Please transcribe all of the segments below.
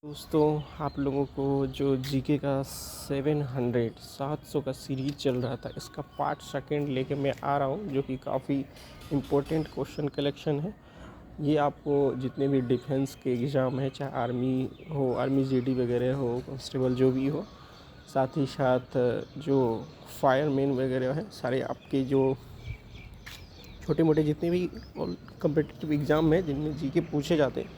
दोस्तों, आप लोगों को जो जीके का 700 का सीरीज चल रहा था, इसका पार्ट सेकंड लेके मैं आ रहा हूँ, जो कि काफ़ी इम्पोर्टेंट क्वेश्चन कलेक्शन है। ये आपको जितने भी डिफेंस के एग्ज़ाम है, चाहे आर्मी हो, आर्मी जीडी वगैरह हो, कांस्टेबल जो भी हो, साथ ही साथ जो फायरमैन वगैरह है, सारे आपके जो छोटे मोटे जितने भी कम्पिटिटिव एग्ज़ाम है जिनमें जीके पूछे जाते हैं,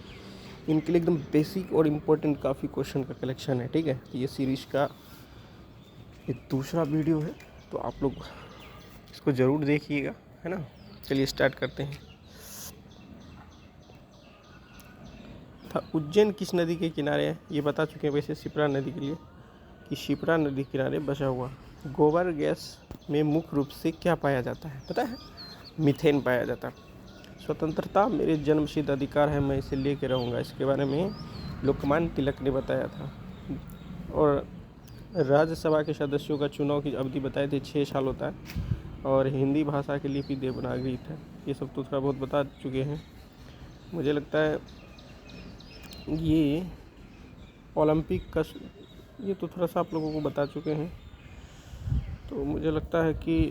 इनके लिए एकदम बेसिक और इम्पोर्टेंट काफ़ी क्वेश्चन का कलेक्शन है। ठीक है, तो ये सीरीज़ का ये दूसरा वीडियो है, तो आप लोग इसको ज़रूर देखिएगा, है ना। चलिए स्टार्ट करते हैं। उज्जैन किस नदी के किनारे है, ये बता चुके हैं वैसे शिप्रा नदी के लिए, कि शिप्रा नदी के किनारे बसा हुआ। गोबर गैस में मुख्य रूप से क्या पाया जाता है, पता है? मीथेन पाया जाता है। स्वतंत्रता मेरे जन्मसिद्ध अधिकार है, मैं इसे लेके रहूँगा, इसके बारे में लोकमान्य तिलक ने बताया था। और राज्यसभा के सदस्यों का चुनाव की अवधि बताई थी 6 साल होता है, और हिंदी भाषा की लिपि देवनागरी है। ये सब तो थोड़ा बहुत बता चुके हैं। मुझे लगता है ये ओलंपिक का ये तो थोड़ा सा आप लोगों को बता चुके हैं। तो मुझे लगता है कि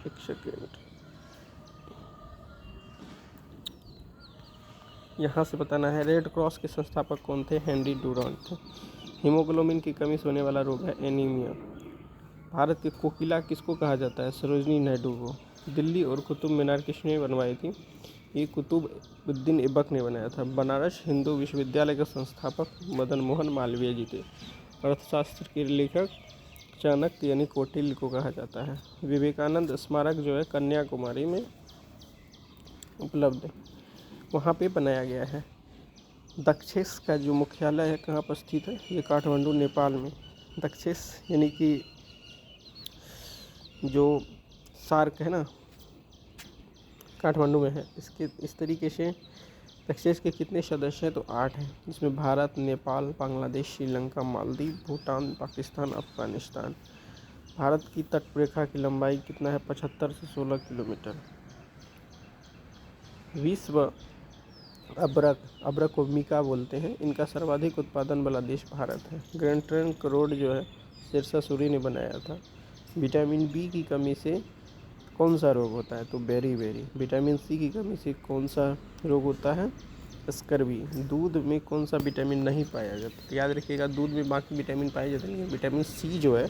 एक सेकेंड, यहाँ से बताना है। रेड क्रॉस के संस्थापक कौन थे? हेनरी डुरांट थे। हीमोग्लोबिन की कमी से होने वाला रोग है एनीमिया। भारत की कोकिला किसको कहा जाता है? सरोजनी नायडू को। दिल्ली और कुतुब मीनार किसने बनवाई थी? ये कुतुबुद्दीन ऐबक ने बनाया था। बनारस हिंदू विश्वविद्यालय के संस्थापक मदन मोहन मालवीय जी थे। अर्थशास्त्र के लेखक चाणक्य यानी कौटिल्य को कहा जाता है। विवेकानंद स्मारक जो है कन्याकुमारी में उपलब्ध है, वहाँ पे बनाया गया है। दक्षेस का जो मुख्यालय है कहाँ पर स्थित है? ये काठमांडू नेपाल में। दक्षेस यानी कि जो सार्क है ना, काठमांडू में है। इसके इस तरीके से दक्षेस के कितने सदस्य हैं? तो 8 हैं, जिसमें भारत, नेपाल, बांग्लादेश, श्रीलंका, मालदीव, भूटान, पाकिस्तान, अफगानिस्तान। भारत की तटरेखा की लंबाई कितना है? 75 से 16 किलोमीटर। विश्व अब्रक को मीका बोलते हैं। इनका सर्वाधिक उत्पादन वाला देश भारत है। ग्रैंड ट्रंक रोड जो है शेरशाह सूरी ने बनाया था। विटामिन बी की कमी से कौन सा रोग होता है? तो बेरी। विटामिन सी की कमी से कौन सा रोग होता है? स्कर्वी। दूध में कौन सा विटामिन नहीं पाया जाता? तो याद रखिएगा, दूध में बाकी विटामिन पाए जाते हैं, विटामिन सी जो है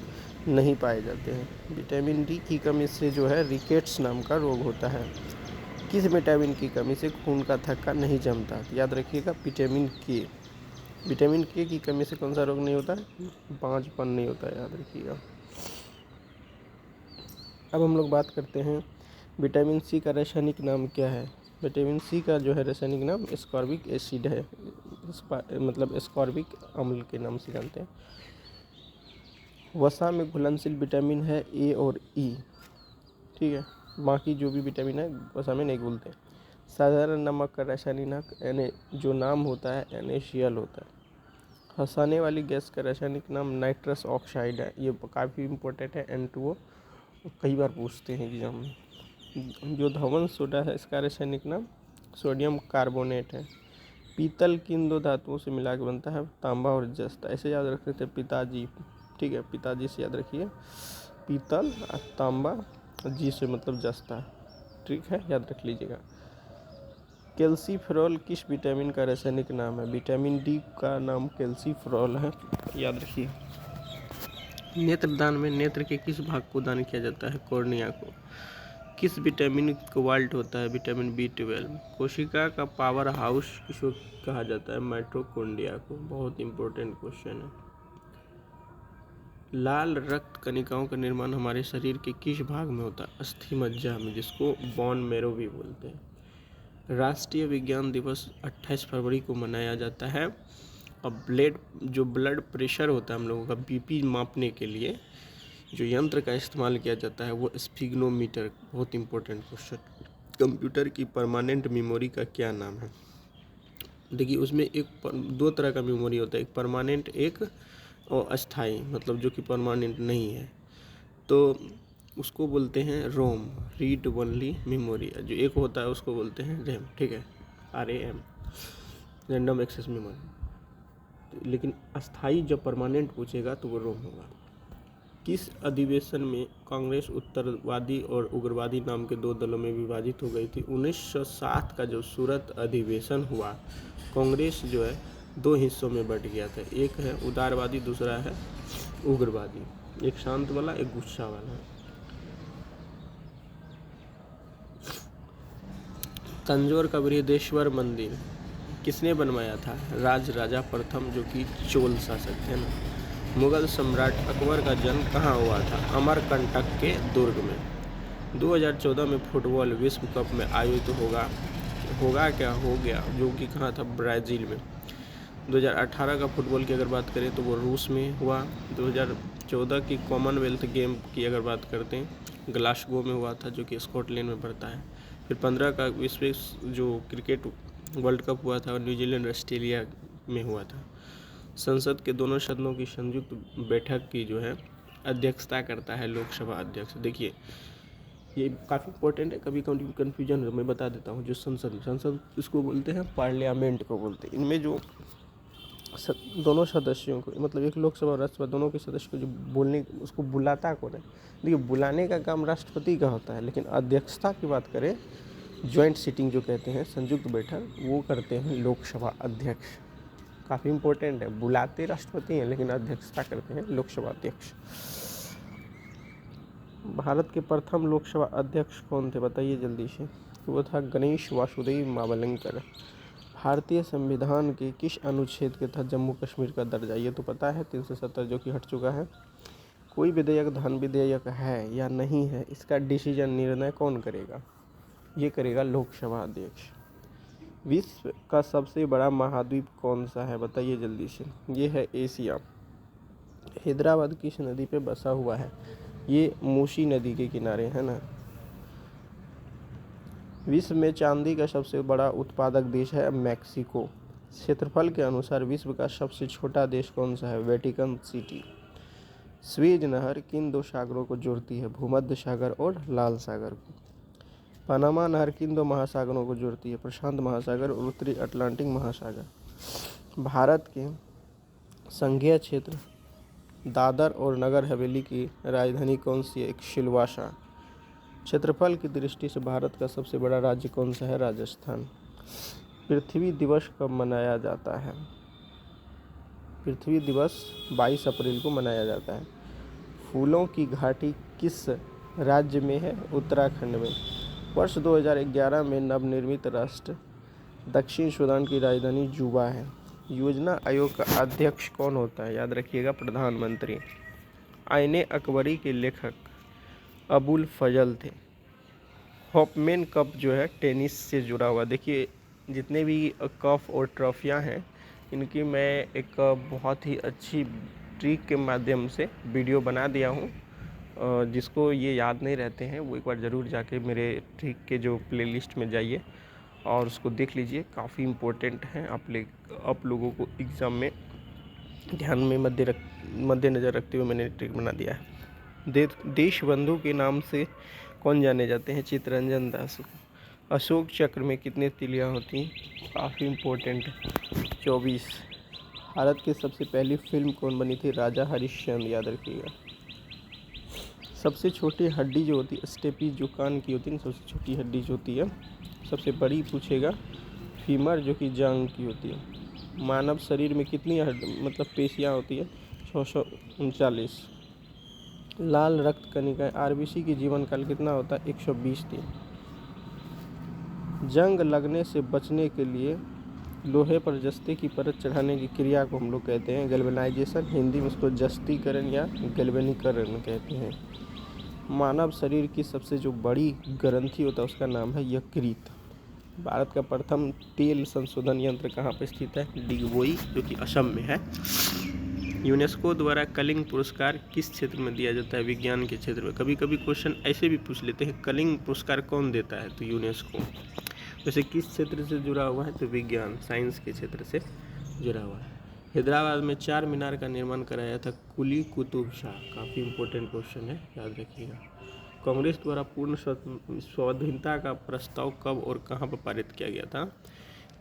नहीं पाए जाते हैं। विटामिन डी की कमी से जो है रिकेट्स नाम का रोग होता है। किस विटामिन की कमी से खून का थक्का नहीं जमता? तो याद रखिएगा, विटामिन के। विटामिन के की कमी से कौन सा रोग नहीं होता है? बांझपन नहीं होता है, याद रखिएगा। अब हम लोग बात करते हैं विटामिन सी का रासायनिक नाम क्या है। विटामिन सी का जो है रासायनिक नाम एस्कॉर्बिक एसिड है, मतलब एस्कॉर्बिक अम्ल के नाम से जानते हैं। वसा में घुलनशील विटामिन है ए और ई, ठीक है। बाकी जो भी विटामिन है वसा में नहीं घुलते। साधारण नमक का रासायनिक नाम जो नाम होता है NaCl होता है। हंसाने वाली गैस का रासायनिक नाम नाइट्रस ऑक्साइड है। ये काफ़ी इम्पोर्टेंट है, N2O कई बार पूछते हैं एग्जाम में। जो धवन सोडा है इसका रासायनिक नाम सोडियम कार्बोनेट है। पीतल किन 2 धातुओं से मिला के बनता है? तांबा और जस्ता। ऐसे याद रखते थे पिताजी, ठीक है, पिताजी से याद रखिए। पीतल और तांबा, जी से मतलब जस्ता, ठीक है, याद रख लीजिएगा। कैल्सीफेरॉल किस विटामिन का रासायनिक नाम है? विटामिन डी का नाम कैल्सीफेरॉल है, याद रखिए। नेत्रदान में नेत्र के किस भाग को दान किया जाता है? कॉर्निया को। किस विटामिन कोबाल्ट होता है? Vitamin B12। कोशिका का पावर हाउस किसको कहा जाता है? माइटोकॉन्ड्रिया को। बहुत इंपॉर्टेंट क्वेश्चन है। लाल रक्त कणिकाओं का निर्माण हमारे शरीर के किस भाग में होता है? अस्थि मज्जा में, जिसको बोन मैरो भी बोलते हैं। राष्ट्रीय विज्ञान दिवस 28 फरवरी को मनाया जाता है। और ब्लड प्रेशर होता है हम लोगों का, BP मापने के लिए जो यंत्र का इस्तेमाल किया जाता है वो स्फिग्नोमीटर। बहुत इंपॉर्टेंट क्वेश्चन। कंप्यूटर की परमानेंट मेमोरी का क्या नाम है? देखिए, उसमें 2 तरह का मेमोरी होता है, एक परमानेंट, एक और अस्थाई, मतलब जो कि परमानेंट नहीं है, तो उसको बोलते हैं रोम, रीड ओनली मेमोरी। जो एक होता है उसको बोलते हैं रैम, ठीक है, RAM। Random access memory. लेकिन अस्थाई जब परमानेंट पूछेगा तो वो रोम होगा। किस अधिवेशन में कांग्रेस उत्तरवादी और उग्रवादी नाम के दो दलों में विभाजित हो गई थी? 1960 का जो सूरत अधिवेशन हुआ, कांग्रेस जो है दो हिस्सों में बट गया था। एक है उदारवादी, दूसरा है उग्रवादी। एक शांत वाला, एक गुस्सा वाला। तंजौर का बृहदेश्वर मंदिर किसने बनवाया था? राज राजा प्रथम, जो कि चोल शासक थे ना। मुगल सम्राट अकबर का जन्म कहाँ हुआ था? अमरकंटक के दुर्ग में। 2014 में फुटबॉल विश्व कप में आयोजित होगा क्या हो गया, जो कि कहाँ था? ब्राज़ील में। 2018 का फुटबॉल की अगर बात करें तो वो रूस में हुआ। 2014 की कॉमनवेल्थ गेम की अगर बात करते हैं, ग्लासगो में हुआ था, जो कि स्कॉटलैंड में पड़ता है। फिर 15 का विश्व जो क्रिकेट वर्ल्ड कप हुआ था, और न्यूजीलैंड ऑस्ट्रेलिया में हुआ था। संसद के दोनों सदनों की संयुक्त बैठक की जो है अध्यक्षता करता है लोकसभा अध्यक्ष। देखिए ये काफ़ी इंपॉर्टेंट है, कभी कभी कन्फ्यूजन मैं बता देता हूँ। जो संसद इसको बोलते हैं, पार्लियामेंट को बोलते हैं। इनमें जो दोनों सदस्यों को, मतलब एक लोकसभा और राज्यसभा दोनों के सदस्य को जो बोलने, उसको बुलाता कौन है? देखिए बुलाने का काम राष्ट्रपति का होता है, लेकिन अध्यक्षता की बात करें, ज्वाइंट सीटिंग जो कहते हैं, संयुक्त बैठक, वो करते हैं लोकसभा अध्यक्ष। काफ़ी इंपॉर्टेंट है, बुलाते राष्ट्रपति हैं लेकिन अध्यक्षता करते हैं लोकसभा अध्यक्ष। भारत के प्रथम लोकसभा अध्यक्ष कौन थे? बताइए जल्दी से। वो था गणेश वासुदेव मावलंकर। भारतीय संविधान के किस अनुच्छेद के तहत जम्मू कश्मीर का दर्जा? ये तो पता है, 370 जो कि हट चुका है। कोई विधेयक धन विधेयक है या नहीं है, इसका डिसीजन, निर्णय कौन करेगा? ये करेगा लोकसभा अध्यक्ष। विश्व का सबसे बड़ा महाद्वीप कौन सा है? बताइए जल्दी से। ये है एशिया। हैदराबाद किस नदी पे बसा हुआ है? ये मूसी नदी के किनारे है ना। विश्व में चांदी का सबसे बड़ा उत्पादक देश है मैक्सिको। क्षेत्रफल के अनुसार विश्व का सबसे छोटा देश कौन सा है? Vatican city. स्वेज नहर किन दो सागरों को जोड़ती है? भूमध्य सागर और लाल सागर को। पनामा नहर किन दो महासागरों को जोड़ती है? प्रशांत महासागर और उत्तरी अटलांटिक महासागर। भारत के संघीय क्षेत्र दादर और नगर हवेली की राजधानी कौन सी है? एक सिलवासा। क्षेत्रफल की दृष्टि से भारत का सबसे बड़ा राज्य कौन सा है? राजस्थान। पृथ्वी दिवस कब मनाया जाता है? पृथ्वी दिवस 22 अप्रैल को मनाया जाता है। फूलों की घाटी किस राज्य में है? उत्तराखंड में। वर्ष 2011 में नवनिर्मित राष्ट्र दक्षिण सूडान की राजधानी जुबा है। योजना आयोग का अध्यक्ष कौन होता है? याद रखिएगा, प्रधानमंत्री। आईने अकबरी के लेखक अबुल फजल थे। हॉपमैन कप जो है टेनिस से जुड़ा हुआ। देखिए जितने भी कप और ट्रॉफियाँ हैं, इनकी मैं एक बहुत ही अच्छी ट्रिक के माध्यम से वीडियो बना दिया हूँ। जिसको ये याद नहीं रहते हैं, वो एक बार ज़रूर जाके मेरे ट्रिक के जो प्लेलिस्ट में जाइए और उसको देख लीजिए। काफ़ी इम्पोर्टेंट हैं, आप लोगों को एग्ज़ाम में ध्यान में मद्देनज़र रखते हुए मैंने ट्रिक बना दिया है। देशबंधु के नाम से कौन जाने जाते हैं? चित्तरंजन दास। अशोक चक्र में कितनी तिलियाँ होती हैं? काफ़ी इम्पोर्टेंट है, 24। भारत की सबसे पहली फिल्म कौन बनी थी? राजा हरिश्चंद्र। याद रखिएगा। सबसे छोटी हड्डी जो होती है स्टेपी, जो कान की होती है, सबसे छोटी हड्डी जो होती है। सबसे बड़ी पूछेगा फीमर, जो कि जांघ की होती है। मानव शरीर में कितनी मतलब पेशियाँ होती है? 639। लाल रक्त कणिका आरबीसी की जीवन काल कितना होता है? 120 दिन। जंग लगने से बचने के लिए लोहे पर जस्ते की परत चढ़ाने की क्रिया को हम लोग कहते हैं गैल्वेनाइजेशन। हिंदी में उसको जस्तीकरण या गैल्वेनीकरण कहते हैं। मानव शरीर की सबसे जो बड़ी ग्रंथि होता है उसका नाम है यकृत। भारत का प्रथम तेल संशोधन यंत्र कहाँ पर स्थित है? डिगबोई, जो कि असम में है। यूनेस्को द्वारा कलिंग पुरस्कार किस क्षेत्र में दिया जाता है? विज्ञान के क्षेत्र में। कभी कभी क्वेश्चन ऐसे भी पूछ लेते हैं, कलिंग पुरस्कार कौन देता है? तो यूनेस्को। वैसे किस क्षेत्र से जुड़ा हुआ है? तो विज्ञान, साइंस के क्षेत्र से जुड़ा हुआ है। हैदराबाद में 4 मीनार का निर्माण कराया था कुली कुतुब शाह। काफ़ी इंपॉर्टेंट क्वेश्चन है, याद रखिएगा। कांग्रेस द्वारा पूर्ण स्वाधीनता का प्रस्ताव कब और कहाँ पर पारित किया गया था?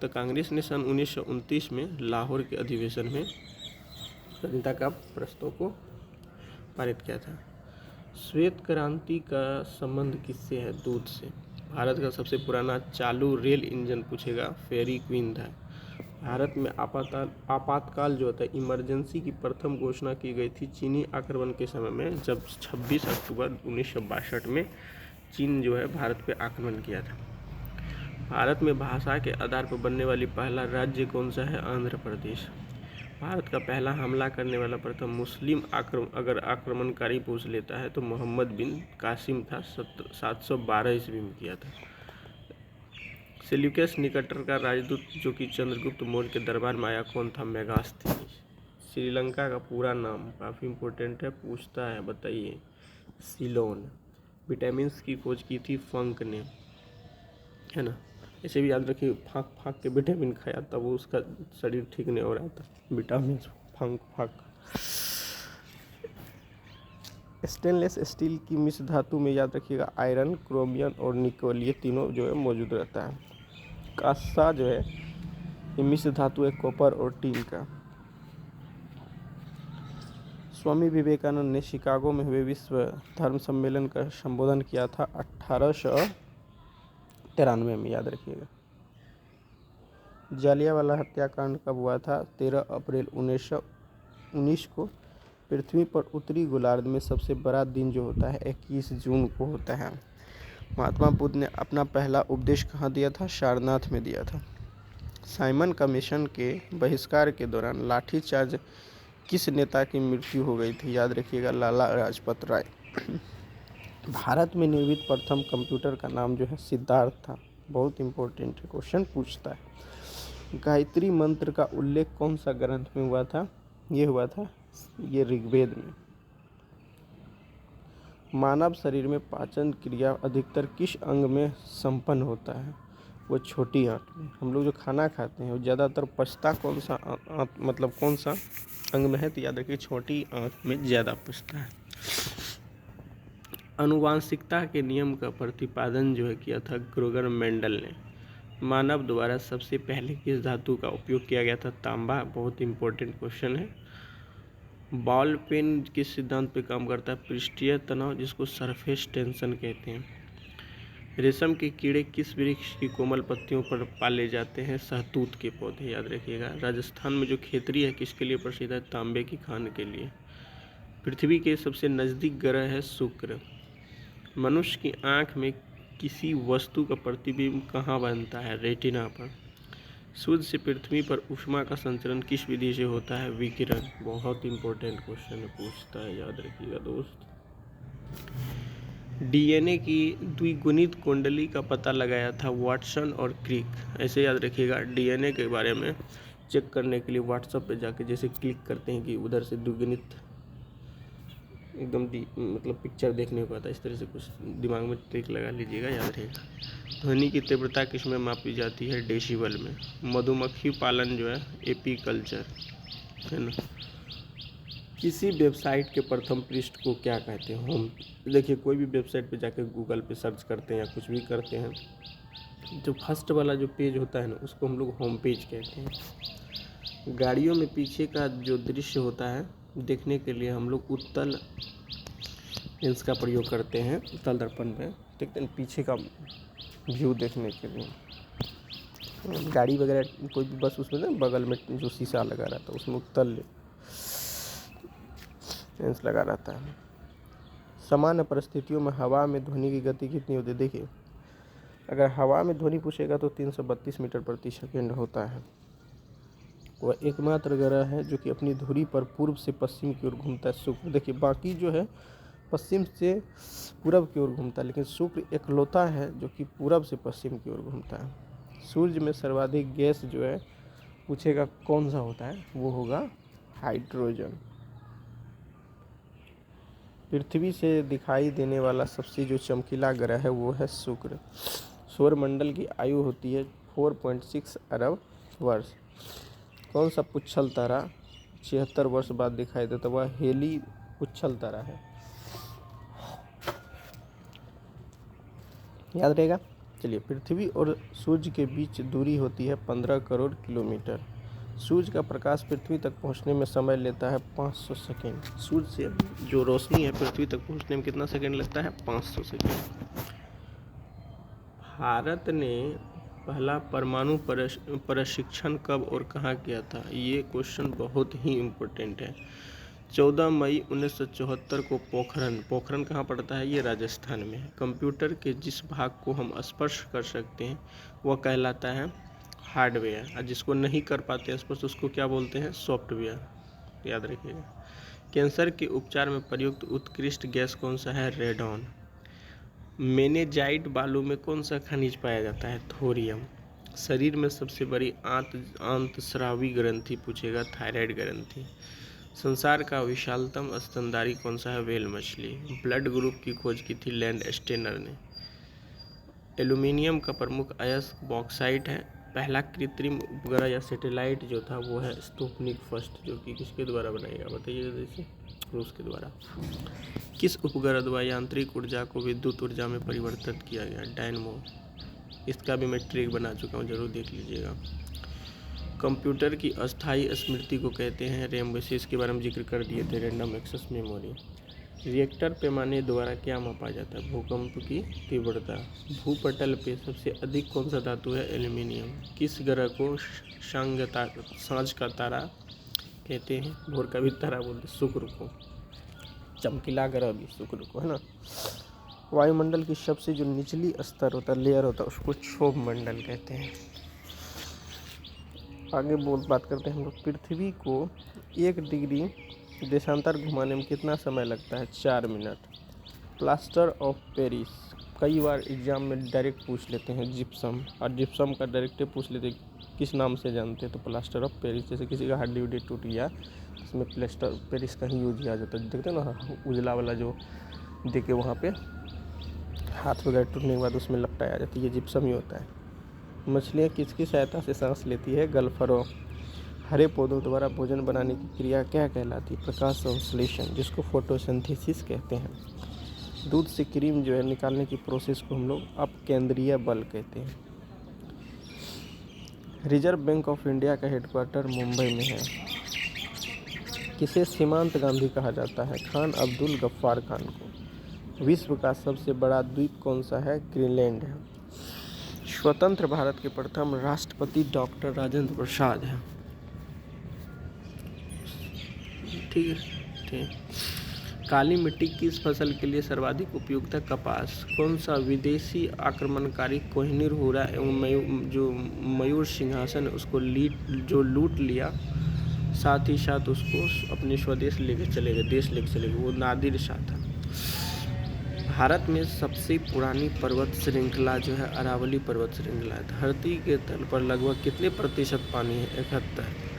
तो कांग्रेस ने सन 1929 में लाहौर के अधिवेशन में स्वतंत्रता का प्रस्ताव को पारित किया था। श्वेत क्रांति का संबंध किससे है? दूध से। भारत का सबसे पुराना चालू रेल इंजन पूछेगा, फेरी क्वीन था। भारत में आपातकाल जो होता है, इमरजेंसी की प्रथम घोषणा की गई थी चीनी आक्रमण के समय में, जब 26 अक्टूबर 1962 में चीन जो है भारत पे आक्रमण किया था। भारत में भाषा के आधार पर बनने वाली पहला राज्य कौन सा है? आंध्र प्रदेश। भारत का पहला हमला करने वाला प्रथम मुस्लिम अगर आक्रमणकारी पूछ लेता है तो मोहम्मद बिन कासिम था, 712 ईस्वी में किया था। सेल्यूकस निकटर का राजदूत जो कि चंद्रगुप्त मौर्य के दरबार में आया कौन था? मेगास्थनीज। श्रीलंका का पूरा नाम काफ़ी इम्पोर्टेंट है, पूछता है, बताइए। सिलोन। विटामिन की खोज की थी फंक ने, है ना। ऐसे भी याद रखिए, फाँक फाँक के विटामिन खाया तब वो उसका शरीर ठीक नहीं हो रहा था, विटामिन फंक फाँक। स्टेनलेस स्टील की मिश्र धातु में याद रखिएगा आयरन, क्रोमियम और निकोल, ये तीनों जो है मौजूद रहता है। कांसा जो है ये मिश्र धातु है कॉपर और टीन का। स्वामी विवेकानंद ने शिकागो में हुए विश्व धर्म सम्मेलन का संबोधन किया था 1893 में, याद रखिएगा। जालियांवाला हत्याकांड कब हुआ था? 13 अप्रैल 1919 को। पृथ्वी पर उत्तरी गोलार्ध में सबसे बड़ा दिन जो होता है 21 जून को होता है। महात्मा बुद्ध ने अपना पहला उपदेश कहाँ दिया था? सारनाथ में दिया था। साइमन कमीशन के बहिष्कार के दौरान लाठीचार्ज किस नेता की मृत्यु हो गई थी? याद रखिएगा लाला लाजपत राय। भारत में निर्मित प्रथम कंप्यूटर का नाम जो है सिद्धार्थ था। बहुत इंपॉर्टेंट क्वेश्चन पूछता है। गायत्री मंत्र का उल्लेख कौन सा ग्रंथ में हुआ था? ये हुआ था ये ऋग्वेद में। मानव शरीर में पाचन क्रिया अधिकतर किस अंग में संपन्न होता है? वो छोटी आंत में। हम लोग जो खाना खाते हैं वो ज़्यादातर पचता कौन सा मतलब कौन सा अंग में है? तो याद रखिए छोटी आंत में ज़्यादा पचता है। आनुवांशिकता के नियम का प्रतिपादन जो है किया था ग्रेगर मेंडल ने। मानव द्वारा सबसे पहले किस धातु का उपयोग किया गया था? तांबा। बहुत इंपॉर्टेंट क्वेश्चन है। बॉल पेन किस सिद्धांत पे काम करता है? पृष्ठीय तनाव, जिसको सरफेस टेंशन कहते हैं। रेशम के कीड़े किस वृक्ष की कोमल पत्तियों पर पाले जाते हैं? सहतूत के पौधे, याद रखिएगा। राजस्थान में जो खेतरी है किसके लिए प्रसिद्ध है? तांबे की खान के लिए। पृथ्वी के सबसे नज़दीक ग्रह है शुक्र। मनुष्य की आँख में किसी वस्तु का प्रतिबिंब कहाँ बनता है? रेटिना पर। सूर्य से पृथ्वी पर ऊष्मा का संचरण किस विधि से होता है? विकिरण। बहुत इंपॉर्टेंट क्वेश्चन है, पूछता है, याद रखिएगा दोस्त। डीएनए की द्विगुणित कुंडली का पता लगाया था वाटसन और क्रिक। ऐसे याद रखिएगा। डीएनए के बारे में चेक करने के लिए व्हाट्सएप पे जाके जैसे क्लिक करते हैं कि उधर से द्विगुणित एकदम मतलब पिक्चर देखने को आता है, इस तरह से कुछ दिमाग में ट्रिक लगा लीजिएगा, याद रहेगा। ध्वनि की तीव्रता किस में मापी जाती है? डेसिबल में। मधुमक्खी पालन जो है एपीकल्चर, है ना। किसी वेबसाइट के प्रथम पृष्ठ को क्या कहते हैं? होम। देखिए कोई भी वेबसाइट पे जाके गूगल पे सर्च करते हैं या कुछ भी करते हैं, जो फर्स्ट वाला जो पेज होता है ना उसको हम लोग होम पेज कहते हैं। गाड़ियों में पीछे का जो दृश्य होता है देखने के लिए हम लोग उत्तल लेंस का प्रयोग करते हैं, उत्तल दर्पण में देखते हैं पीछे का व्यू देखने के लिए। गाड़ी वगैरह कोई भी बस उसमें ना बगल में जो शीशा लगा रहता है उसमें उत्तल लेंस लगा रहता है। सामान्य परिस्थितियों में हवा में ध्वनि की गति कितनी होती है? देखिए अगर हवा में ध्वनि पूछेगा तो 332 मीटर प्रति सेकेंड होता है। वह एकमात्र ग्रह है जो कि अपनी धुरी पर पूर्व से पश्चिम की ओर घूमता है, शुक्र। देखिए बाकी जो है पश्चिम से पूरब की ओर घूमता है, लेकिन शुक्र एकलौता है जो कि पूरब से पश्चिम की ओर घूमता है। सूर्य में सर्वाधिक गैस जो है पूछेगा कौन सा होता है? वो होगा हाइड्रोजन। पृथ्वी से दिखाई देने वाला सबसे जो चमकीला ग्रह है वो है शुक्र। सौरमंडल की आयु होती है 4.6 अरब वर्ष। कौन सा पुच्छल तारा 76 वर्ष बाद दिखाई देता? वह हेली पुच्छल तारा है, याद रहेगा। चलिए, पृथ्वी और सूर्य के बीच दूरी होती है 15 करोड़ किलोमीटर। सूर्य का प्रकाश पृथ्वी तक पहुंचने में समय लेता है 500 सेकेंड। सूर्य से जो रोशनी है पृथ्वी तक पहुंचने में कितना सेकेंड लगता है? 500 सेकेंड। भारत ने पहला परमाणु प्रशिक्षण कब और कहाँ किया था? ये क्वेश्चन बहुत ही इम्पोर्टेंट है। 14 मई 1974 को पोखरण कहाँ पड़ता है? ये राजस्थान में है। कंप्यूटर के जिस भाग को हम स्पर्श कर सकते हैं वह कहलाता है हार्डवेयर, और जिसको नहीं कर पाते स्पर्श उसको क्या बोलते हैं? सॉफ्टवेयर, याद रखिएगा। कैंसर के उपचार में प्रयुक्त उत्कृष्ट गैस कौन सा है? रेडॉन। मेनेजाइट बालू में कौन सा खनिज पाया जाता है? थोरियम। शरीर में सबसे बड़ी आंतस्रावी ग्रंथि पूछेगा, थायराइड ग्रंथि। संसार का विशालतम स्तनधारी कौन सा है? व्हेल मछली। ब्लड ग्रुप की खोज की थी लैंड स्टेनर ने। एल्यूमिनियम का प्रमुख अयस्क बॉक्साइट है। पहला कृत्रिम उपग्रह या सैटेलाइट जो था वो है स्पुतनिक फर्स्ट, जो कि किसके द्वारा बनाएगा बताइएगा? जैसे रूस के द्वारा। किस उपग्रह द्वारा यांत्रिक ऊर्जा को विद्युत ऊर्जा में परिवर्तित किया गया? डायनमो। इसका भी मैं ट्रिक बना चुका हूँ, जरूर देख लीजिएगा। कंप्यूटर की अस्थायी स्मृति को कहते हैं रैम, वैसे इसके बारे में जिक्र कर दिए थे, रैंडम एक्सेस मेमोरी। रिएक्टर पैमाने द्वारा क्या मापा जाता है? भूकंप की तीव्रता। भूपटल पे सबसे अधिक कौन सा धातु है? एल्यूमिनियम। किस ग्रह को सांझ का तारा कहते हैं? भोर का भी तारा बोलते हैं। शुक्र को। चमकीला ग्रह भी शुक्र को, है ना। वायुमंडल की सबसे जो निचली स्तर होता है, लेयर होता है, उसको क्षोभ मंडल कहते हैं। आगे बात करते हैं हम लोग। पृथ्वी को 1 डिग्री देशांतर घुमाने में कितना समय लगता है? 4 मिनट। प्लास्टर ऑफ पेरिस, कई बार एग्जाम में डायरेक्ट पूछ लेते हैं जिप्सम, और जिप्सम का डायरेक्ट पूछ लेते हैं किस नाम से जानते हैं? तो प्लास्टर ऑफ पेरिस। जैसे किसी का हड्डी उड्डी टूट गया, उसमें प्लास्टर पेरिस का ही यूज किया जाता है। देखते हैं ना, उजला वाला जो देके वहाँ पे हाथ वगैरह टूटने के बाद उसमें लपटाया जाता है, ये जिप्सम ही होता है। मछलियाँ किसकी सहायता से सांस लेती है? गल्फरों। हरे पौधों द्वारा भोजन बनाने की क्रिया क्या कहलाती है? प्रकाश संश्लेषण, जिसको फोटोसिंथेसिस कहते हैं। दूध से क्रीम जो है निकालने की प्रोसेस को हम लोग अपकेंद्रीय बल कहते हैं। रिजर्व बैंक ऑफ इंडिया का हेडक्वार्टर मुंबई में है। किसे सीमांत गांधी कहा जाता है? खान अब्दुल गफ्फार खान को। विश्व का सबसे बड़ा द्वीप कौन सा है? ग्रीनलैंड है। स्वतंत्र भारत के प्रथम राष्ट्रपति डॉक्टर राजेंद्र प्रसाद हैं। ठीक है। काली मिट्टी किस फसल के लिए सर्वाधिक उपयुक्त है? कपास। कौन सा विदेशी आक्रमणकारी कोहिनूर हुरा एवं जो मयूर सिंहासन उसको लूट लिया, साथ ही साथ उसको अपने स्वदेश लेके चले गए, देश लेके चले गए, वो नादिर शाह था। भारत में सबसे पुरानी पर्वत श्रृंखला जो है अरावली पर्वत श्रृंखला है। धरती के तल पर लगभग कितने प्रतिशत पानी है? 71।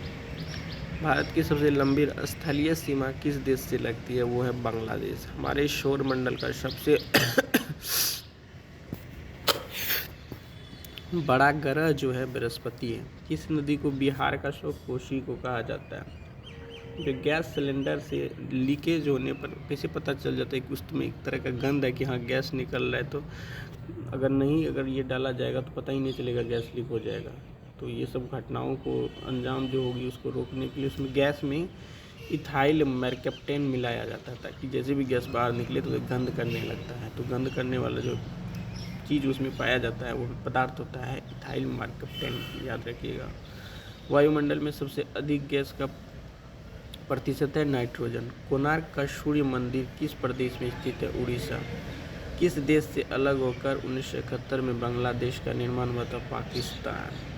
भारत की सबसे लंबी स्थलीय सीमा किस देश से लगती है? वो है बांग्लादेश। हमारे सौर मंडल का सबसे बड़ा ग्रह जो है बृहस्पति है। किस नदी को बिहार का कोसी को कहा जाता है? जो गैस सिलेंडर से लीकेज होने पर कैसे पता चल जाता है कि उसमें एक तरह का गंध है कि हाँ गैस निकल रहा है? तो अगर ये डाला जाएगा तो पता ही नहीं चलेगा, गैस लीक हो जाएगा। तो ये सब घटनाओं को अंजाम जो होगी उसको रोकने के लिए उसमें गैस में इथाइल मरकैप्टेन मिलाया जाता है, ताकि जैसे भी गैस बाहर निकले तो गंध करने लगता है। तो गंध करने वाला जो चीज़ उसमें पाया जाता है वो पदार्थ होता है इथाइल मरकैप्टेन, याद रखिएगा। वायुमंडल में सबसे अधिक गैस का प्रतिशत है नाइट्रोजन। कोणार्क का सूर्य मंदिर किस प्रदेश में स्थित है? उड़ीसा। किस देश से अलग होकर 1971 में बांग्लादेश का निर्माण हुआ था? पाकिस्तान।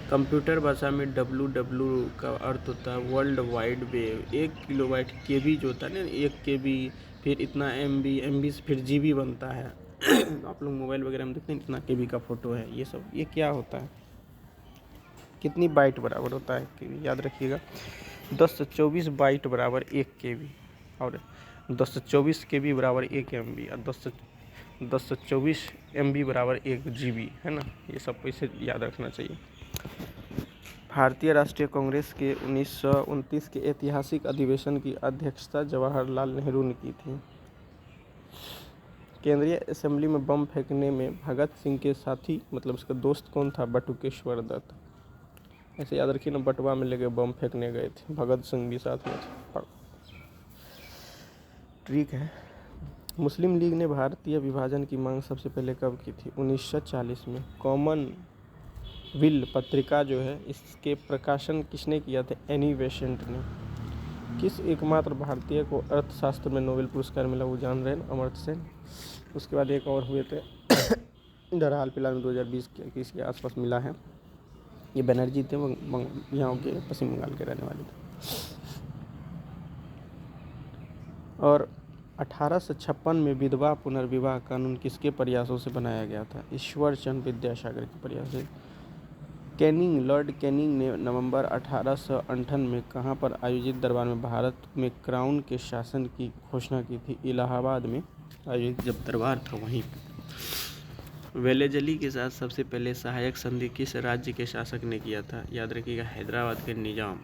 कंप्यूटर भाषा में WW का अर्थ होता है world wide web. 1 kilobyte KB जो होता है ना, 1 KB, फिर इतना MB से फिर GB बनता है। आप लोग मोबाइल वगैरह में देखते हैं इतना KB का फ़ोटो है, ये सब ये क्या होता है? कितनी बाइट बराबर होता है KB? याद रखिएगा 10 से 24 बाइट बराबर 1 KB, और 10 से 24 KB बराबर 1 MB, और 10 से 24 MB बराबर 1 GB, है ना। ये सब इसे याद रखना चाहिए। भारतीय राष्ट्रीय कांग्रेस के 1929 के ऐतिहासिक अधिवेशन की अध्यक्षता जवाहरलाल नेहरू ने की थी। केंद्रीय असेंबली में बम फेंकने में भगत सिंह के साथी मतलब उसका दोस्त कौन था? बटुकेश्वर दत्त। ऐसे याद रखिए ना, बटुआ में लेके बम फेंकने गए थे, भगत सिंह भी साथ में थे। ठीक है। मुस्लिम लीग ने भारतीय विभाजन की मांग सबसे पहले कब की थी? 1940 में। कॉमनवेल्थ पत्रिका जो है, इसके प्रकाशन किसने किया था? एनी बेसेंट ने। किस एकमात्र भारतीय को अर्थशास्त्र में नोबेल पुरस्कार मिला? वो जान रहे हैं, अमर्त्य सेन। उसके बाद एक और हुए थे इधर हाल फिलहाल में 2020 के 21 के आसपास मिला है। ये बनर्जी थे, वो यहाँ के पश्चिम बंगाल के रहने वाले थे। और 1856 में विधवा पुनर्विवाह कानून किसके प्रयासों से बनाया गया था? ईश्वर चंद्र विद्यासागर के प्रयास से। लॉर्ड कैनिंग ने नवंबर 1858 में कहाँ पर आयोजित दरबार में भारत में क्राउन के शासन की घोषणा की थी? इलाहाबाद में आयोजित जब दरबार था वहीं। वेलेजली के साथ सबसे पहले सहायक संधि किस राज्य के शासक ने किया था? याद रखिएगा, हैदराबाद के निजाम।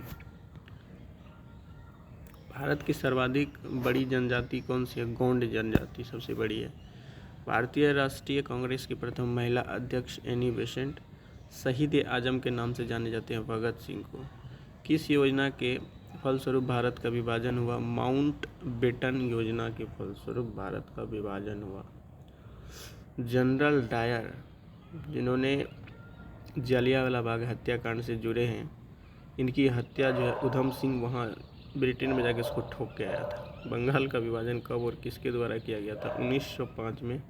भारत की सर्वाधिक बड़ी जनजाति कौन सी है? गोंड जनजाति सबसे बड़ी है। भारतीय राष्ट्रीय कांग्रेस की प्रथम महिला अध्यक्ष एनी बेसेंट शहीद आजम के नाम से जाने जाते हैं भगत सिंह को। किस योजना के फलस्वरूप भारत का विभाजन हुआ? माउंट बेटन योजना के फलस्वरूप भारत का विभाजन हुआ। जनरल डायर, जिन्होंने जलियांवाला बाग हत्याकांड से जुड़े हैं, इनकी हत्या जो है उधम सिंह वहाँ ब्रिटेन में जाके उसको ठोक के आया था। बंगाल का विभाजन कब और किसके द्वारा किया गया था? 1905 में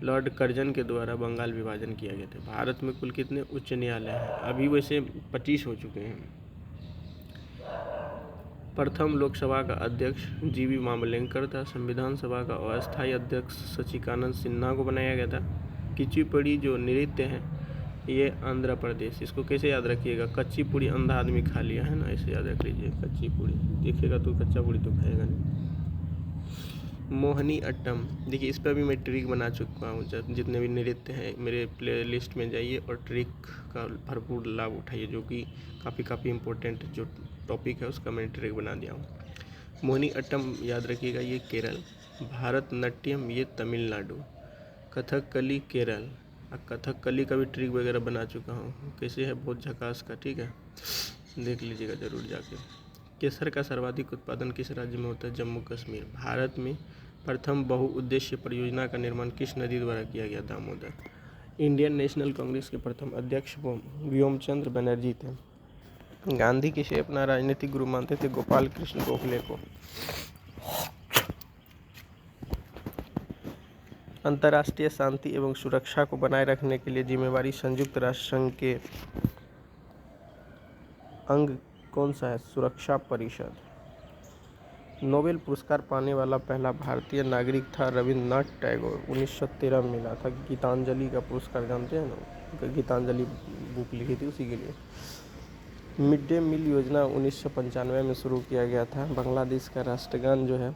लॉर्ड कर्जन के द्वारा बंगाल विभाजन किया गया था। भारत में कुल कितने उच्च न्यायालय हैं? अभी वैसे 25 हो चुके हैं। प्रथम लोकसभा का अध्यक्ष जीवी मामलेंकर था। संविधान सभा का अस्थायी अध्यक्ष सचिदानंद सिन्हा को बनाया गया था। कुचिपुड़ी जो नृत्य है ये आंध्र प्रदेश। इसको कैसे याद रखिएगा? कच्ची पूड़ी अंधा आदमी खा लिया है ना, ऐसे याद रख लीजिए। कच्ची पूड़ी देखेगा तो कच्चा पूड़ी तो खाएगा नहीं। मोहिनी अट्टम, देखिए इस पर भी मैं ट्रिक बना चुका हूँ। जितने भी नृत्य हैं मेरे प्ले लिस्ट में जाइए और ट्रिक का भरपूर लाभ उठाइए, जो कि काफ़ी इम्पोर्टेंट जो टॉपिक है उसका मैंने ट्रिक बना दिया हूँ। मोहिनी अट्टम याद रखिएगा, ये केरल। भारतनाट्यम ये तमिलनाडु। कथकली केरल। कथकली का भी ट्रिक वगैरह बना चुका हूँ, कैसे है, बहुत झकास का। ठीक है, देख लीजिएगा ज़रूर जाके। केसर का सर्वाधिक उत्पादन किस राज्य में होता है? जम्मू कश्मीर। भारत में प्रथम बहुउद्देशीय परियोजना का निर्माण किस नदी द्वारा किया गया? दामोदर। इंडियन नेशनल कांग्रेस के प्रथम अध्यक्ष व्योमचंद्र बनर्जी थे। गांधी किसे अपना राजनीतिक गुरु मानते थे? गोपाल कृष्ण गोखले को। अंतर्राष्ट्रीय शांति एवं सुरक्षा को बनाए रखने के लिए जिम्मेवारी संयुक्त राष्ट्र संघ के अंग कौन सा है? सुरक्षा परिषद। नोबेल पुरस्कार पाने वाला पहला भारतीय नागरिक था रविंद्रनाथ टैगोर। 1913 में मिला था। गीतांजलि का पुरस्कार जानते हैं ना, गीतांजलि बुक लिखी थी उसी के लिए। मिड डे मील योजना 1995 में शुरू किया गया था। बांग्लादेश का राष्ट्रगान जो है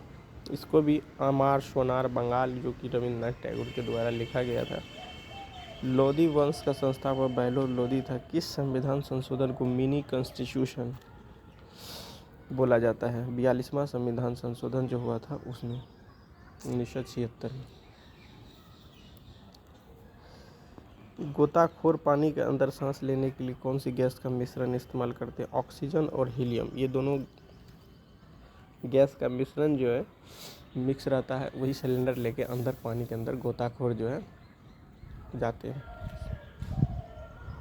इसको भी अमार सोनार बंगाल, जो कि रविंद्रनाथ टैगोर के द्वारा लिखा गया था। लोधी वंश का संस्थापक बहलोल लोधी था। किस संविधान संशोधन को मिनी कॉन्स्टिट्यूशन बोला जाता है? 42वां संविधान संशोधन जो हुआ था उसमें 1976 में। गोताखोर पानी के अंदर सांस लेने के लिए कौन सी गैस का मिश्रण इस्तेमाल करते हैं? ऑक्सीजन और हीलियम। ये दोनों गैस का मिश्रण जो है मिक्स रहता है, वही सिलेंडर लेके अंदर पानी के अंदर गोताखोर जो है जाते हैं।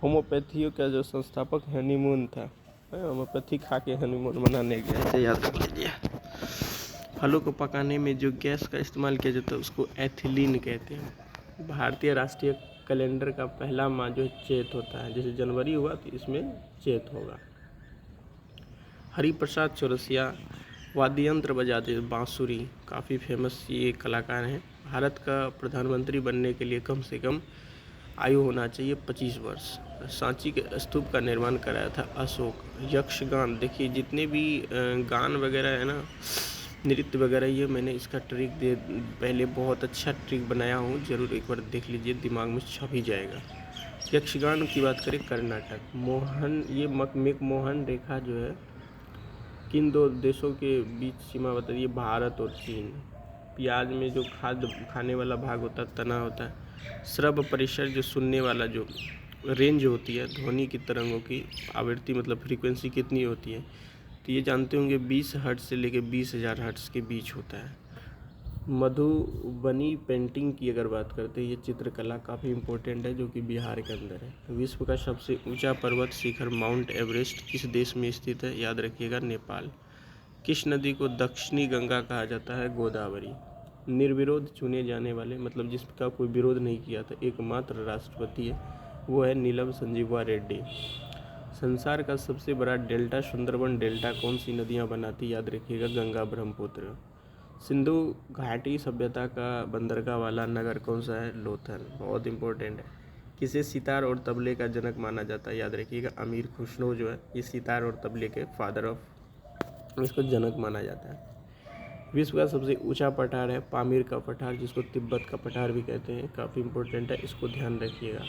होम्योपैथी का जो संस्थापक हनीमून था, होम्योपैथी खा के हनीमून मनाने गया, ऐसे याद रख लीजिए। फलों को पकाने में जो गैस का इस्तेमाल किया जाता है उसको एथिलीन कहते हैं। भारतीय राष्ट्रीय कैलेंडर का पहला माह जो चैत होता है, जैसे जनवरी हुआ तो इसमें चैत होगा। हरिप्रसाद चौरसिया वाद्य यंत्र बजाते, बांसुरी, काफ़ी फेमस ये कलाकार हैं। भारत का प्रधानमंत्री बनने के लिए कम से कम आयु होना चाहिए 25 वर्ष। सांची के स्तूप का निर्माण कराया था अशोक। यक्षगान, देखिए जितने भी गान वगैरह है ना, नृत्य वगैरह, ये मैंने इसका ट्रिक पहले बहुत अच्छा ट्रिक बनाया हूँ, ज़रूर एक बार देख लीजिए, दिमाग में छप ही जाएगा। यक्षगान की बात करें कर्नाटक। मोहन, ये मैकमोहन रेखा जो है किन दो देशों के बीच सीमा बताइए? भारत और चीन। प्याज में जो खाने वाला भाग होता है तना होता है। श्रव्य परिसर जो सुनने वाला जो रेंज होती है ध्वनि की तरंगों की आवृत्ति मतलब फ्रीक्वेंसी कितनी होती है, तो ये जानते होंगे 20 हर्ट्ज से लेकर 20,000 हर्ट्ज के बीच होता है। मधुबनी पेंटिंग की अगर बात करते हैं, ये चित्रकला काफ़ी इम्पोर्टेंट है जो कि बिहार के अंदर है। विश्व का सबसे ऊंचा पर्वत शिखर माउंट एवरेस्ट किस देश में स्थित है, याद रखिएगा नेपाल। किस नदी को दक्षिणी गंगा कहा जाता है, गोदावरी। निर्विरोध चुने जाने वाले मतलब जिसका कोई विरोध नहीं किया था एकमात्र राष्ट्रपति है, वो है नीलम संजीवा रेड्डी। संसार का सबसे बड़ा डेल्टा सुंदरबन डेल्टा कौन सी नदियाँ बनाती, याद रखिएगा गंगा ब्रह्मपुत्र। सिंधु घाटी सभ्यता का बंदरगाह वाला नगर कौन सा है, लोथल। बहुत इंपॉर्टेंट है। किसे सितार और तबले का जनक माना जाता है, याद रखिएगा अमीर खुसरो जो है ये सितार और तबले के फादर ऑफ इसको जनक माना जाता है। विश्व का सबसे ऊंचा पठार है पामीर का पठार जिसको तिब्बत का पठार भी कहते हैं, काफ़ी इंपॉर्टेंट है, इसको ध्यान रखिएगा।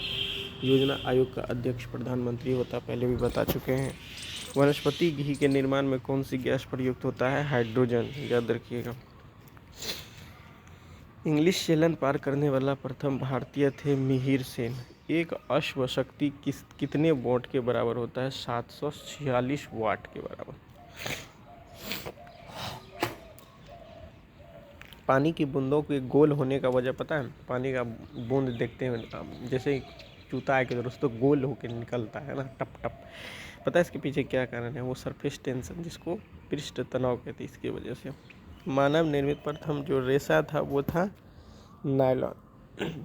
योजना आयोग का अध्यक्ष प्रधानमंत्री होता है, पहले भी बता चुके हैं। वनस्पति घी के निर्माण में कौन सी गैस प्रयुक्त होता है, हाइड्रोजन, याद रखिएगा। इंग्लिश चैनल पार करने वाला प्रथम भारतीय थे मिहिर सेन। एक अश्व शक्ति कितने वॉट के बराबर होता है, 746 वाट के बराबर। पानी की बूंदों के गोल होने का वजह पता है, पानी का बूंद देखते हैं जैसे चूता है कि दोस्तों गोल होकर निकलता है ना, टप टप। पता है इसके पीछे क्या कारण है, वो सरफेस टेंशन जिसको पृष्ठ तनाव कहते हैं, इसकी वजह से। मानव निर्मित प्रथम जो रेशा था वो था नायलॉन।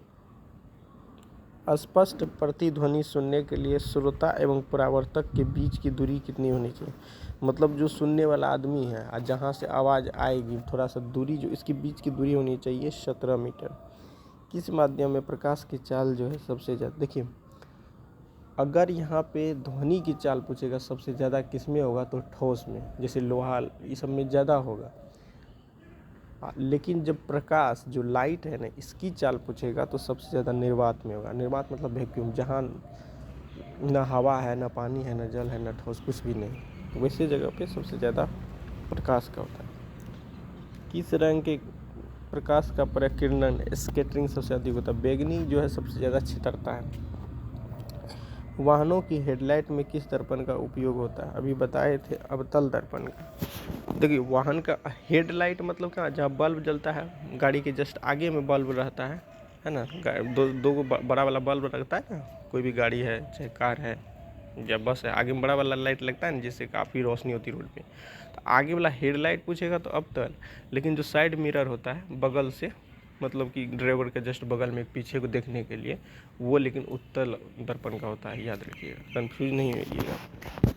स्पष्ट प्रतिध्वनि सुनने के लिए श्रोता एवं परावर्तक के बीच की दूरी कितनी होनी चाहिए, मतलब जो सुनने वाला आदमी है और जहाँ से आवाज़ आएगी थोड़ा सा दूरी जो इसके बीच की दूरी होनी चाहिए 17 मीटर। किस माध्यम में प्रकाश की चाल जो है सबसे ज़्यादा, देखिए अगर यहाँ पे ध्वनि की चाल पूछेगा सबसे ज़्यादा किस में होगा तो ठोस में, जैसे लोहा ये सब में ज़्यादा होगा। लेकिन जब प्रकाश जो लाइट है ना इसकी चाल पूछेगा तो सबसे ज़्यादा निर्वात में होगा। निर्वात मतलब वैक्यूम, जहाँ ना हवा है ना पानी है ना जल है ना ठोस कुछ भी नहीं, तो वैसे जगह पे सबसे ज़्यादा प्रकाश का होता है। किस रंग के प्रकाश का प्रकीर्णन स्कैटरिंग सबसे अधिक होता है, बैगनी जो है सबसे ज़्यादा छितरता है। वाहनों की हेडलाइट में किस दर्पण का उपयोग होता है, अभी बताए थे अवतल दर्पण का। देखिए वाहन का हेडलाइट मतलब क्या, जहाँ बल्ब जलता है गाड़ी के जस्ट आगे में बल्ब रहता है ना, दो बड़ा वाला बल्ब लगता है ना, कोई भी गाड़ी है चाहे कार है या बस है, आगे में बड़ा वाला लाइट लगता है ना जिससे काफ़ी रोशनी होती है रोड पे, तो आगे वाला हेडलाइट पूछेगा तो अवतल। लेकिन जो साइड मिरर होता है बगल से मतलब कि ड्राइवर के जस्ट बगल में पीछे को देखने के लिए, वो लेकिन उत्तल दर्पण का होता है, याद रखिएगा, कंफ्यूज नहीं होइएगा।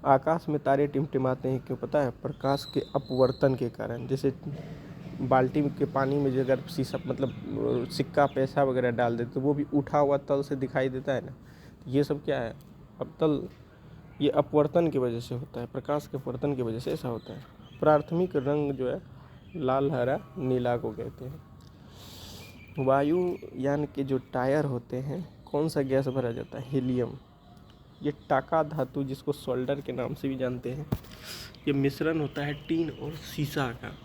आकाश में तारे टिमटिमाते हैं क्यों, पता है, प्रकाश के अपवर्तन के कारण। जैसे बाल्टी के पानी में जो अगर शीशा मतलब सिक्का पैसा वगैरह डाल देते तो वो भी उठा हुआ तल से दिखाई देता है ना, ये सब क्या है अपतल, ये अपवर्तन की वजह से होता है, प्रकाश के अपवर्तन की वजह से ऐसा होता है। प्राथमिक रंग जो है लाल हरा नीला को कहते हैं। वायुयान के जो टायर होते हैं कौन सा गैस भरा जाता है, हीलियम। ये टाका धातु जिसको सोल्डर के नाम से भी जानते हैं, ये मिश्रण होता है टीन और सीसा का।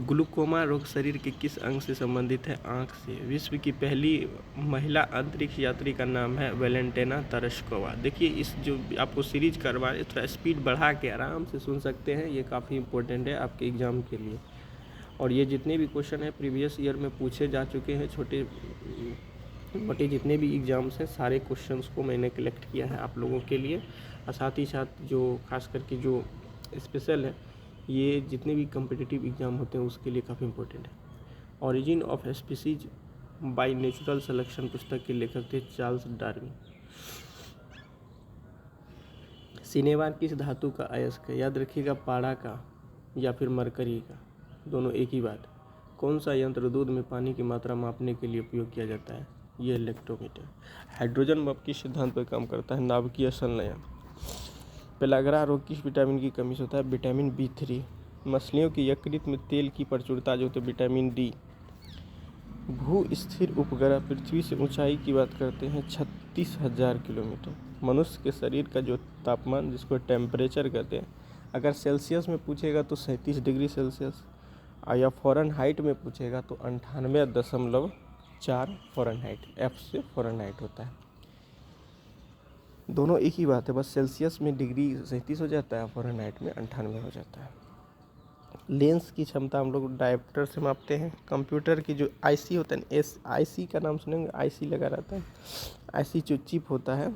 ग्लूकोमा रोग शरीर के किस अंग से संबंधित है, आँख से। विश्व की पहली महिला अंतरिक्ष यात्री का नाम है वेलेंटिना तरस्कोवा। देखिए इस जो आपको सीरीज करवा रहे थोड़ा स्पीड बढ़ा के आराम से सुन सकते हैं, ये काफ़ी इंपॉर्टेंट है आपके एग्ज़ाम के लिए। और ये जितने भी क्वेश्चन हैं प्रीवियस ईयर में पूछे जा चुके हैं, छोटे मोटे जितने भी एग्ज़ाम्स हैं सारे क्वेश्चंस को मैंने कलेक्ट किया है आप लोगों के लिए। और साथ ही साथ जो खास करके जो स्पेशल है ये जितने भी कम्पिटिटिव एग्ज़ाम होते हैं उसके लिए काफ़ी इंपॉर्टेंट है। Origin of species by natural selection पुस्तक के लेखक थे चार्ल्स डार्विन। सिनेबार किस धातु का अयस्क है, याद रखिएगा पारा का या फिर मरकरी का, दोनों एक ही बात। कौन सा यंत्र दूध में पानी की मात्रा मापने के लिए उपयोग किया जाता है, ये इलेक्ट्रोमीटर। हाइड्रोजन बम किस सिद्धांत पर काम करता है, नाभिकीय संलयन। पेलाग्रा रोग किस विटामिन की कमी से होता है, विटामिन B3। मछलियों की यकृत में तेल की प्रचुरता जो होती है विटामिन D। भू स्थिर उपग्रह पृथ्वी से ऊंचाई की बात करते हैं 36,000 किलोमीटर। मनुष्य के शरीर का जो तापमान जिसको टेम्परेचर कहते हैं, अगर सेल्सियस में पूछेगा तो 37 डिग्री सेल्सियस, या फ़ारेनहाइट में पूछेगा तो 98.4 फ़ारेनहाइट, F से फ़ारेनहाइट होता है। दोनों एक ही बात है, बस सेल्सियस में डिग्री 37 हो जाता है, फ़ारेनहाइट में 98 हो जाता है। लेंस की क्षमता हम लोग डायोप्टर से मापते हैं। कंप्यूटर की जो आईसी होता है, आईसी का नाम सुनेंगे, आईसी लगा रहता है। आईसी जो चिप होता है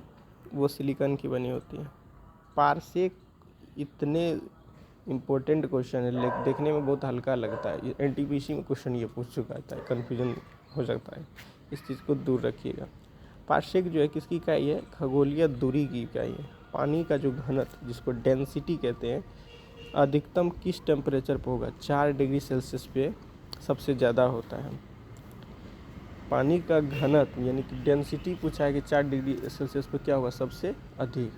वो सिलिकॉन की बनी होती है। पारसेक इतने इम्पोर्टेंट क्वेश्चन है, देखने में बहुत हल्का लगता है। एनटीपीसी में क्वेश्चन ये पूछ चुका है, कन्फ्यूजन हो सकता है, इस चीज़ को दूर रखिएगा। पारसेक जो है किसकी इकाई है? खगोलीय दूरी की इकाई है। पानी का जो घनत्व, जिसको डेंसिटी कहते हैं, अधिकतम किस टेम्परेचर पे होगा? 4 डिग्री सेल्सियस पे सबसे ज़्यादा होता है। पानी का घनत्व यानी कि डेंसिटी पूछा है कि 4 डिग्री सेल्सियस पे क्या होगा? सबसे अधिक,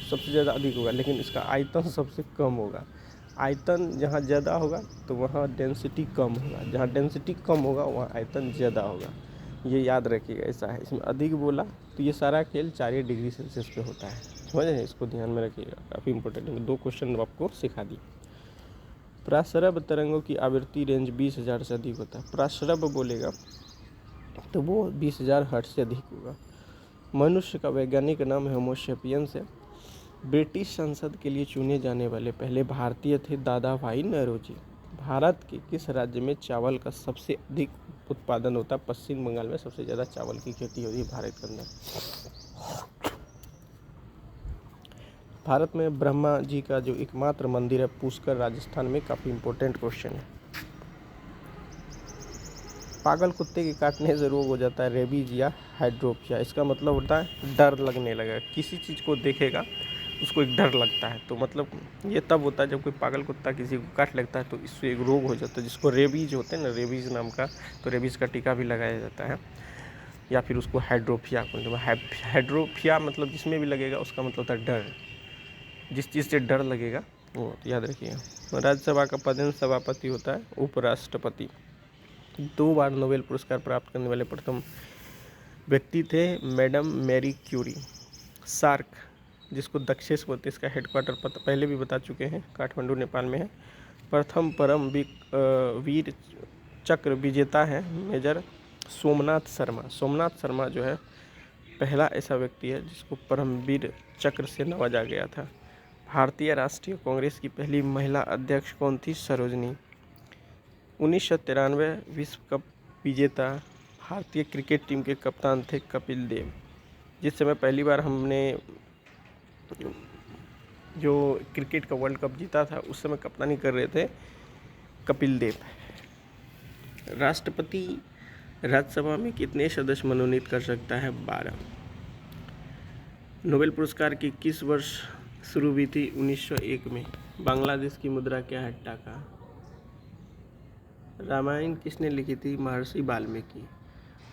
सबसे ज़्यादा अधिक होगा, लेकिन इसका आयतन सबसे कम होगा। आयतन जहाँ ज़्यादा होगा तो वहाँ डेंसिटी कम होगा, जहाँ डेंसिटी कम होगा वहाँ आयतन ज़्यादा होगा। ये याद रखिएगा, ऐसा है। इसमें अधिक बोला तो ये सारा खेल 4 डिग्री सेल्सियस पे होता है, समझ रहे हैं? इसको ध्यान में रखिएगा, काफ़ी इंपॉर्टेंट है। 2 क्वेश्चन आपको सिखा दी। प्रासरब तरंगों की आवृत्ति रेंज 20,000 से अधिक होता है। प्रासरब बोलेगा तो वो 20,000 हर्ट्ज से अधिक होगा। मनुष्य का वैज्ञानिक नाम होमो सेपियंस है। ब्रिटिश संसद के लिए चुने जाने वाले पहले भारतीय थे दादा भाई नौरोजी। भारत के किस राज्य में चावल का सबसे अधिक उत्पादन होता है? पश्चिम बंगाल में सबसे ज़्यादा चावल की खेती होती है भारत के अंदर। भारत में ब्रह्मा जी का जो एकमात्र मंदिर है पुष्कर, राजस्थान में, काफ़ी इंपॉर्टेंट क्वेश्चन है। पागल कुत्ते के काटने से रोग हो जाता है रेबीज या हाइड्रोपिया। इसका मतलब होता है डर लगने लगा, किसी चीज़ को देखेगा उसको एक डर लगता है। तो मतलब ये तब होता है जब कोई पागल कुत्ता किसी को काट लगता है तो इससे एक रोग हो जाता है, जिसको रेबीज होते हैं ना, रेबीज नाम का। तो रेबीज का टीका भी लगाया जाता है, या फिर उसको हाइड्रोपिया को। हाइड्रोपिया मतलब जिसमें भी लगेगा उसका मतलब होता है डर, जिस चीज़ से डर लगेगा वो, याद रखिएगा। राज्यसभा का पदेन सभापति होता है उपराष्ट्रपति। 2 बार नोबेल पुरस्कार प्राप्त करने वाले प्रथम व्यक्ति थे मैडम मैरी क्यूरी। सार्क, जिसको दक्षेश बोलते हैं, इसका हेडक्वार्टर पहले भी बता चुके हैं, काठमांडू नेपाल में है। प्रथम परम वीर चक्र विजेता है मेजर सोमनाथ शर्मा। सोमनाथ शर्मा जो है पहला ऐसा व्यक्ति है जिसको परमवीर चक्र से नवाजा गया था। भारतीय राष्ट्रीय कांग्रेस की पहली महिला अध्यक्ष कौन थी? सरोजनी। 1993 विश्व कप विजेता भारतीय क्रिकेट टीम के कप्तान थे कपिल देव। जिस समय पहली बार हमने जो क्रिकेट का वर्ल्ड कप जीता था उस समय कप्तानी कर रहे थे कपिल देव। राष्ट्रपति राज्यसभा में कितने सदस्य मनोनीत कर सकता है? 12। नोबेल पुरस्कार की किस वर्ष शुरू हुई थी? 1901 में। बांग्लादेश की मुद्रा क्या है? टाका। रामायण किसने लिखी थी? महर्षि वाल्मीकि।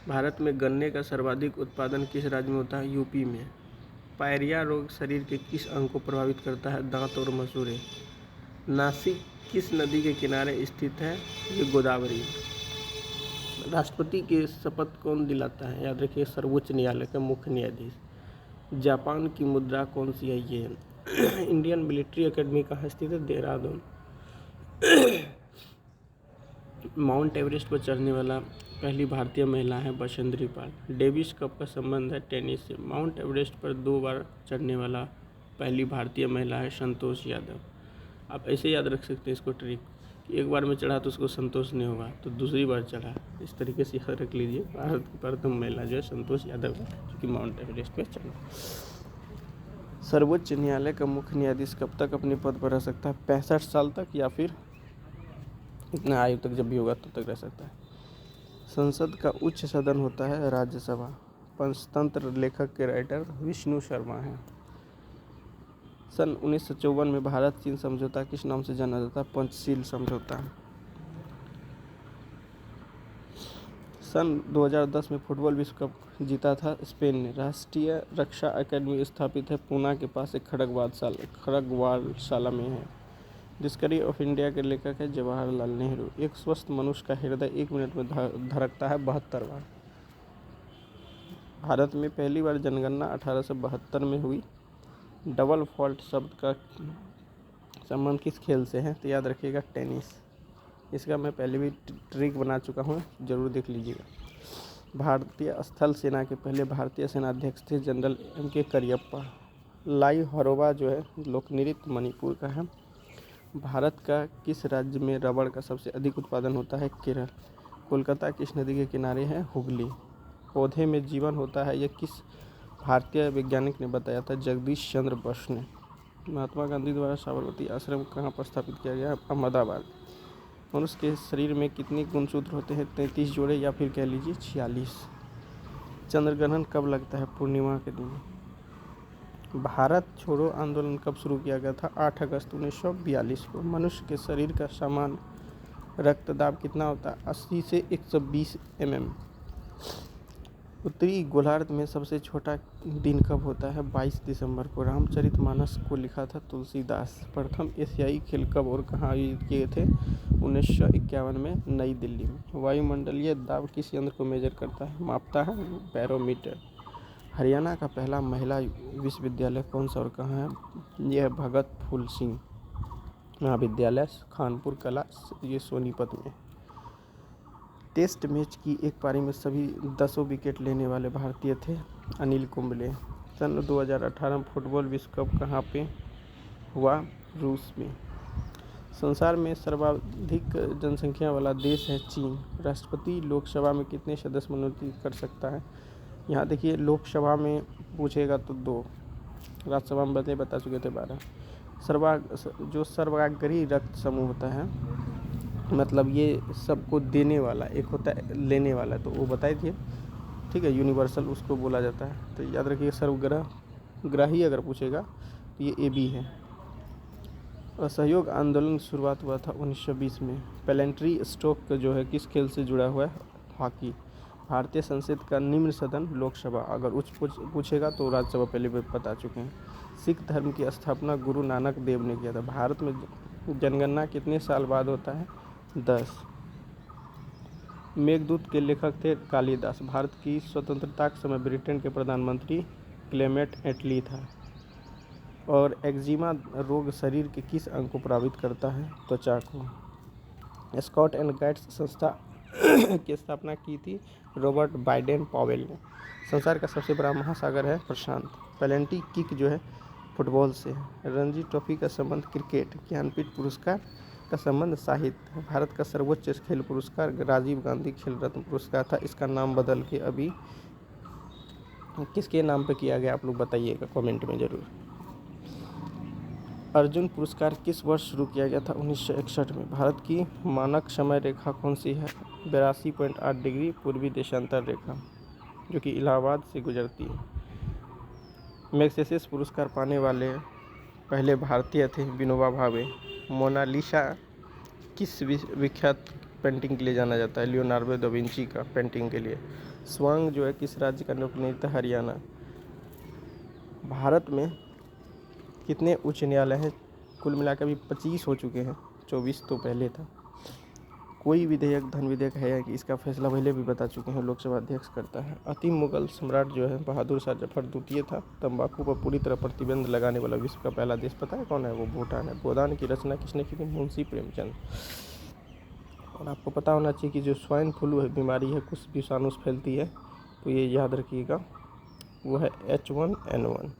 भारत में गन्ने का सर्वाधिक उत्पादन किस राज्य में होता है? यूपी में। पायरिया रोग शरीर के किस अंग को प्रभावित करता है? दांत और मसूड़े। नासिक किस नदी के किनारे स्थित है? ये गोदावरी। राष्ट्रपति के शपथ कौन दिलाता है? याद रखिए, सर्वोच्च न्यायालय के मुख्य न्यायाधीश। जापान की मुद्रा कौन सी है? ये। इंडियन मिलिट्री एकेडमी कहाँ स्थित है? देहरादून। माउंट एवरेस्ट पर चढ़ने वाला पहली भारतीय महिला है बछेंद्री पाल। डेविस कप का संबंध है टेनिस से। माउंट एवरेस्ट पर 2 बार चढ़ने वाला पहली भारतीय महिला है संतोष यादव। आप ऐसे याद रख सकते हैं इसको ट्रिक, कि एक बार में चढ़ा तो उसको संतोष नहीं होगा तो दूसरी बार चढ़ा, इस तरीके से याद रख लीजिए। भारत की प्रथम महिला जो है संतोष यादव है, जो कि माउंट एवरेस्ट पर चढ़ा। सर्वोच्च न्यायालय का मुख्य न्यायाधीश कब तक अपने पद पर रह सकता है? 65 साल तक, या फिर इतना आयु तक जब भी होगा तब तक रह सकता है। संसद का उच्च सदन होता है राज्यसभा। पंचतंत्र लेखक के राइटर विष्णु शर्मा हैं। सन 1954 में भारत चीन समझौता किस नाम से जाना जाता है? पंचशील समझौता। सन 2010 में फुटबॉल विश्व कप जीता था स्पेन ने। राष्ट्रीय रक्षा अकादमी स्थापित है पूना के पास एक खड़गवालशाला में है। डिस्कवरी ऑफ इंडिया के लेखक है जवाहरलाल नेहरू। एक स्वस्थ मनुष्य का हृदय 1 मिनट में धड़कता है 72 बार। भारत में पहली बार जनगणना 1872 में हुई। डबल फॉल्ट शब्द का संबंध किस खेल से है? तो याद रखिएगा टेनिस। इसका मैं पहले भी ट्रिक बना चुका हूँ, ज़रूर देख लीजिएगा। भारतीय स्थल सेना के पहले भारतीय सेनाध्यक्ष थे जनरल M.K. करियप्पा। लाई हरोबा जो है लोक नृत्य मणिपुर का है। भारत का किस राज्य में रबड़ का सबसे अधिक उत्पादन होता है? केरल। कोलकाता किस नदी के किनारे है? हुगली। पौधे में जीवन होता है, यह किस भारतीय वैज्ञानिक ने बताया था? जगदीश चंद्र बसु ने। महात्मा गांधी द्वारा साबरमती आश्रम कहाँ पर स्थापित किया गया? अहमदाबाद। मनुष्य के शरीर में कितने गुणसूत्र होते हैं? 33 जोड़े, या फिर कह लीजिए 46। चंद्रग्रहण कब लगता है? पूर्णिमा के दिन। भारत छोड़ो आंदोलन कब शुरू किया गया था? 8 अगस्त 1942 को। मनुष्य के शरीर का सामान्य रक्तदाब कितना होता है? 80 से 120 mm। उत्तरी गोलार्ध में सबसे छोटा दिन कब होता है? 22 दिसंबर को। रामचरितमानस को लिखा था तुलसीदास। प्रथम एशियाई खेल कब और कहाँ आयोजित किए थे? 1951 में नई दिल्ली में। वायुमंडलीय दाब किस यंत्र को मेजर करता है? मापता है? बैरोमीटर। हरियाणा का पहला महिला विश्वविद्यालय कौन सा और कहाँ है? यह भगत फूल सिंह महाविद्यालय खानपुर कला, ये सोनीपत में। टेस्ट मैच की एक पारी में सभी 10 विकेट लेने वाले भारतीय थे? अनिल कुंबले। सन 2018 फुटबॉल विश्व कप कहाँ पे हुआ? रूस में। संसार में सर्वाधिक जनसंख्या वाला देश है चीन। राष्ट्रपति लोकसभा में कितने सदस्य मनोनीत कर सकता है? यहाँ देखिए, लोकसभा में पूछेगा तो 2, राज्यसभा में बता चुके थे 12। जो सर्वाग्री रक्त समूह होता है, मतलब ये सबको देने वाला, एक होता है लेने वाला, तो वो बताए थे, ठीक है, यूनिवर्सल उसको बोला जाता है। तो याद रखिए, सर्वग्राही अगर पूछेगा तो ये AB है। असहयोग आंदोलन शुरुआत हुआ था 1920 में। पेलेंट्री स्ट्रोक जो है किस खेल से जुड़ा हुआ है? हॉकी। भारतीय संसद का निम्न सदन लोकसभा, अगर उच्च पूछेगा तो राज्यसभा पहले भी बता चुके हैं। सिख धर्म की स्थापना गुरु नानक देव ने किया था। भारत में जनगणना कितने साल बाद होता है? 10। मेघदूत के लेखक थे कालिदास। भारत की स्वतंत्रता के समय ब्रिटेन के प्रधानमंत्री क्लेमेंट एटली था। और एक्जिमा रोग शरीर के किस अंग को प्रभावित करता है? त्वचा को। स्काउट एंड गाइड्स संस्था की स्थापना की थी रॉबर्ट बाइडेन पॉवेल ने। संसार का सबसे बड़ा महासागर है प्रशांत। पेनल्टी किक जो है फुटबॉल से है। रणजी ट्रॉफी का संबंध क्रिकेट। ज्ञानपीठ पुरस्कार का संबंध साहित्य। भारत का सर्वोच्च खेल पुरस्कार राजीव गांधी खेल रत्न पुरस्कार था। इसका नाम बदल के अभी किसके नाम पे किया गया, आप लोग बताइएगा कमेंट में ज़रूर। अर्जुन पुरस्कार किस वर्ष शुरू किया गया था? 1961 में। भारत की मानक समय रेखा कौन सी है? 82.8 डिग्री पूर्वी देशांतर रेखा, जो कि इलाहाबाद से गुजरती है। मैग्सेसे पुरस्कार पाने वाले पहले भारतीय थे विनोबा भावे। मोनालिसा किस विख्यात पेंटिंग के लिए जाना जाता है? लियोनार्डो दा विंची का पेंटिंग के लिए। स्वांग जो है किस राज्य का लोक नृत्य? हरियाणा। भारत में कितने उच्च न्यायालय हैं? कुल मिलाकर भी 25 हो चुके हैं, 24 तो पहले था। कोई विधेयक धन विधेयक है कि इसका फैसला पहले भी बता चुके हैं, लोकसभा अध्यक्ष करता है। अति मुगल सम्राट जो है बहादुर शाह जफर द्वितीय था। तंबाकू पर पूरी तरह प्रतिबंध लगाने वाला विश्व का पहला देश पता है कौन है? वो भूटान है। गोदान की रचना किसने की थी? मुंशी प्रेमचंद। और आपको पता होना चाहिए कि जो स्वाइन फ्लू है बीमारी है, कुछ विषाणु से फैलती है, तो ये याद रखिएगा, वो है H1N1।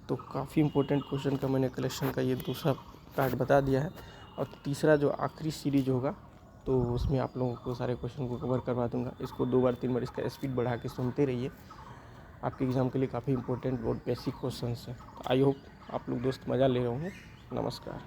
तो काफ़ी इंपॉर्टेंट क्वेश्चन का मैंने कलेक्शन का ये दूसरा पार्ट बता दिया है। और तीसरा जो आखिरी सीरीज होगा तो उसमें आप लोगों को सारे क्वेश्चन को कवर करवा दूंगा। इसको 2 बार 3 बार इसका स्पीड बढ़ा के सुनते रहिए। आपके एग्ज़ाम के लिए काफ़ी इंपॉर्टेंट और बेसिक क्वेश्चन है। आई होप आप लोग दोस्त मज़ा ले रहे होंगे। नमस्कार।